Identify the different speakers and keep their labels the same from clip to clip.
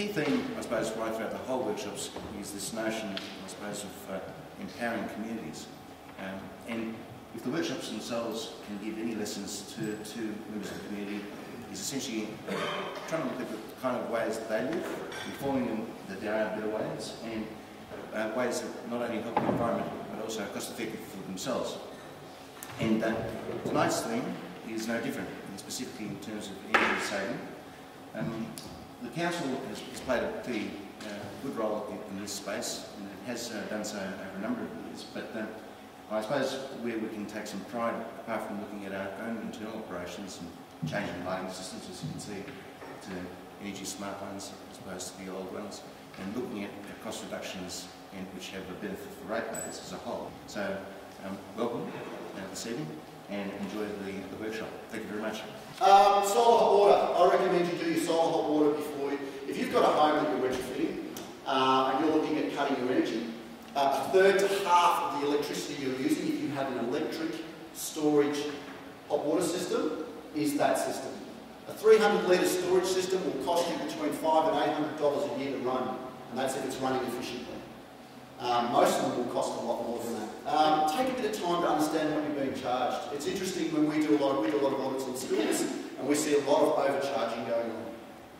Speaker 1: key theme, I suppose, right throughout the whole workshops is this notion, I suppose, of empowering communities. And if the workshops themselves can give any lessons to members of the community, is essentially trying to look at the kind of ways that they live, informing them that there are better ways, and ways that not only help the environment, but also are cost-effective for themselves. And tonight's theme is no different, and specifically in terms of energy saving. The Council has played a pretty good role in this space, and it has done so over a number of years. But I suppose where we can take some pride, apart from looking at our own internal operations and changing lighting systems, as you can see, to energy smart ones as opposed to the old ones, and looking at cost reductions and which have a benefit for ratepayers as a whole. So welcome this evening and enjoy the workshop. Thank you very much.
Speaker 2: Solar hot water. I recommend you do your solar hot water before you. If you've got a home that you're retrofitting and you're looking at cutting your energy, a third to half of the electricity you're using, if you have an electric storage hot water system, is that system. A 300-litre storage system will cost you between $500 and $800 a year to run, and that's if it's running efficiently. Most of them will cost a lot more than that. Take a bit of time to understand what you're being charged. It's interesting when we do a lot of audits in schools, and we see a lot of overcharging going on.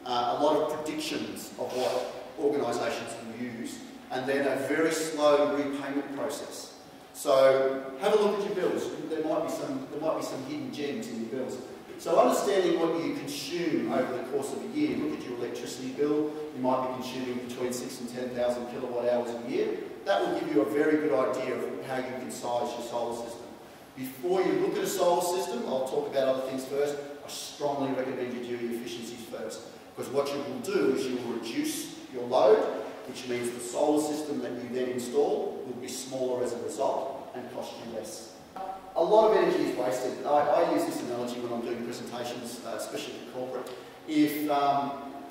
Speaker 2: A lot of predictions of what organisations will use, and then a very slow repayment process. So have a look at your bills. There might be some hidden gems in your bills. So understanding what you consume over the course of a year, look at your electricity bill. You might be consuming between 6,000 and 10,000 kilowatt hours a year. That will give you a very good idea of how you can size your solar system. Before you look at a solar system, I'll talk about other things first. I strongly recommend you do your efficiencies first, because what you will do is you will reduce your load, which means the solar system that you then install will be smaller as a result and cost you less. A lot of energy is wasted. I use this analogy when I'm doing presentations, especially for corporate. If,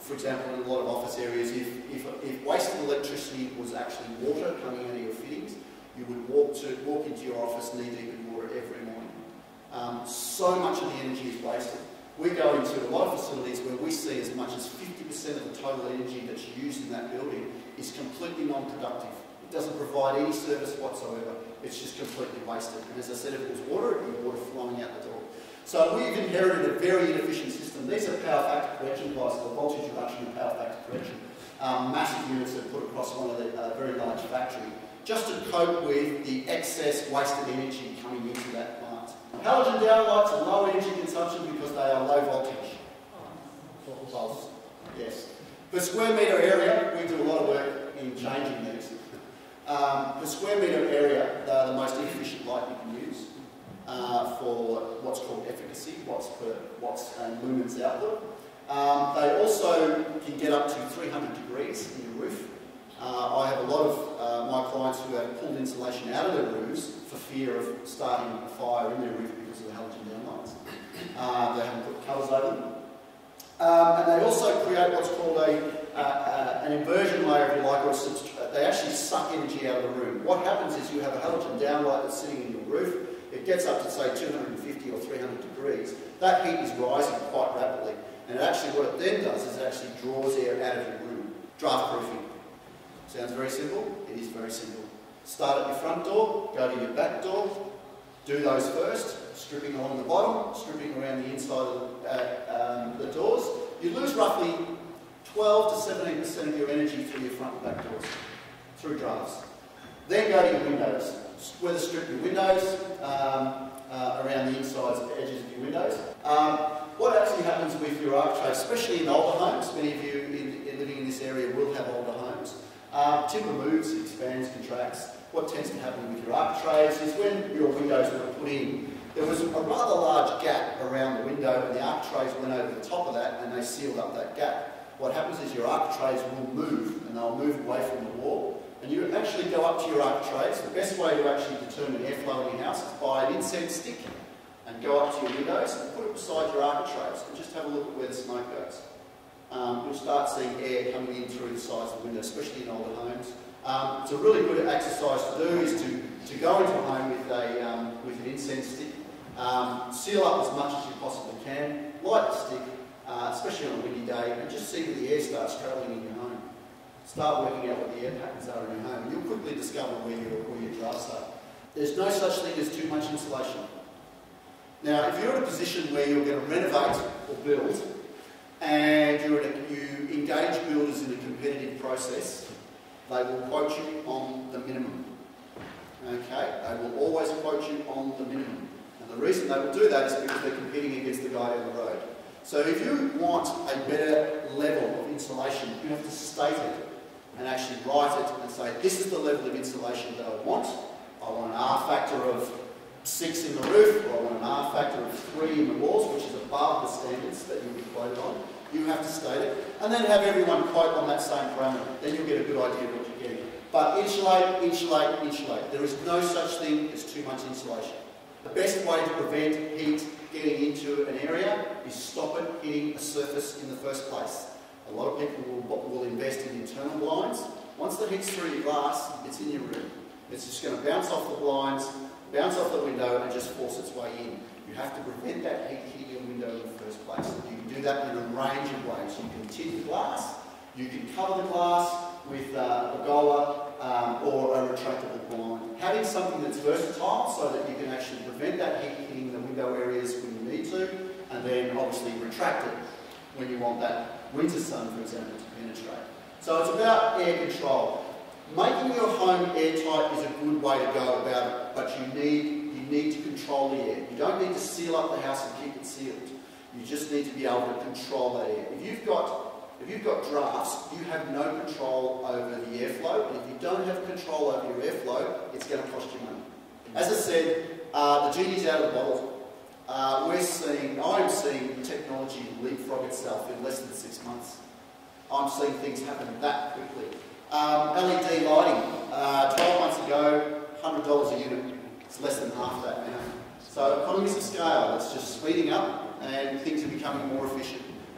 Speaker 2: for example, in a lot of office areas, if wasted electricity was actually water coming out of your fittings, you would walk into your office knee-deep in water every morning. So much of the energy is wasted. We go into a lot of facilities where we see as much as 50% of the total energy that's used in that building is completely non-productive. It doesn't provide any service whatsoever. It's just completely wasted. And as I said, if it was water, it would be water flowing out the door. So we've inherited a very inefficient system. These are power factor correction devices, or voltage reduction and power factor correction. Massive units that are put across one of the very large factory, just to cope with the excess wasted energy coming into that plant. Halogen downlights are low energy consumption because they are low voltage. Pulse. Yes. Per square metre area, we do a lot of work in changing these. Per square metre area, they're the most efficient light you can use for what's called efficacy, watts and lumens output. They also can get up to 300 degrees in your roof. I have a lot of my clients who have pulled insulation out of their roofs for fear of starting a fire in their roof because of the halogen downlights. They haven't put covers over them. And they also create what's called an inversion layer, if you like, or they actually suck energy out of the room. What happens is you have a halogen downlight that's sitting in your roof. It gets up to, say, 250 or 300 degrees. That heat is rising quite rapidly. And actually what it then does is it actually draws air out of your room. Draft proofing. Sounds very simple? It is very simple. Start at your front door, go to your back door, do those first, stripping along the bottom, stripping around the inside of the doors. You lose roughly 12 to 17% of your energy through your front and back doors, through drafts. Then go to your windows. Weather strip your windows around the insides and edges of your windows. What actually happens with your architraves, especially in older homes, many of you living in this area will have older homes. Timber moves, expands, contracts. What tends to happen with your architraves is when your windows were put in, there was a rather large gap around the window and the architraves went over the top of that and they sealed up that gap. What happens is your architraves will move and they'll move away from the wall, and you actually go up to your architraves. The best way to actually determine airflow in your house is buy an incense stick and go up to your windows and put it beside your architraves and just have a look at where the smoke goes. You'll start seeing air coming in through the sides of the window, especially in older homes. It's a really good exercise to do is to go into a home with an incense stick, seal up as much as you possibly can, light the stick, especially on a windy day, and just see where the air starts travelling in your home. start working out what the air patterns are in your home, and you'll quickly discover where your drafts are. There's no such thing as too much insulation. Now, if you're in a position where you're going to renovate or build, and you engage builders in a competitive process, they will quote you on the minimum. Okay? They will always quote you on the minimum. And the reason they will do that is because they're competing against the guy down the road. So if you want a better level of insulation, you have to state it and actually write it and say, this is the level of insulation that I want. I want an R factor of 6 in the roof, or I want an R factor of 3 in the walls, which is above the standards that you'll be quoted on. You have to state it, and then have everyone quote on that same parameter. Then you'll get a good idea of what you're getting. But insulate, insulate, insulate. There is no such thing as too much insulation. The best way to prevent heat getting into an area is stop it hitting a surface in the first place. A lot of people will invest in internal blinds. Once the heat's through your glass, it's in your room. It's just going to bounce off the blinds, bounce off the window, and just force its way in. You have to prevent that heat hitting your window in the first place. You can do that in a range of ways. You can tint the glass, you can cover the glass with a pergola or a retractable blind. Having something that's versatile so that you can actually prevent that heat hitting the window areas when you need to, and then obviously retract it when you want that winter sun, for example, to penetrate. So it's about air control. Making your home airtight is a good way to go about it, but you need to control the air. You don't need to seal up the house and keep it sealed. You just need to be able to control that air. If you've got drafts, you have no control over the airflow, and if you don't have control over your airflow, it's going to cost you money. As I said, the genie's out of the bottle. I'm seeing technology leapfrog itself in less than 6 months. I'm seeing things happen that quickly. LED lighting, 12 months ago, $100 a unit. It's less than half that now. So economies of scale, it's just speeding up and things are becoming more efficient.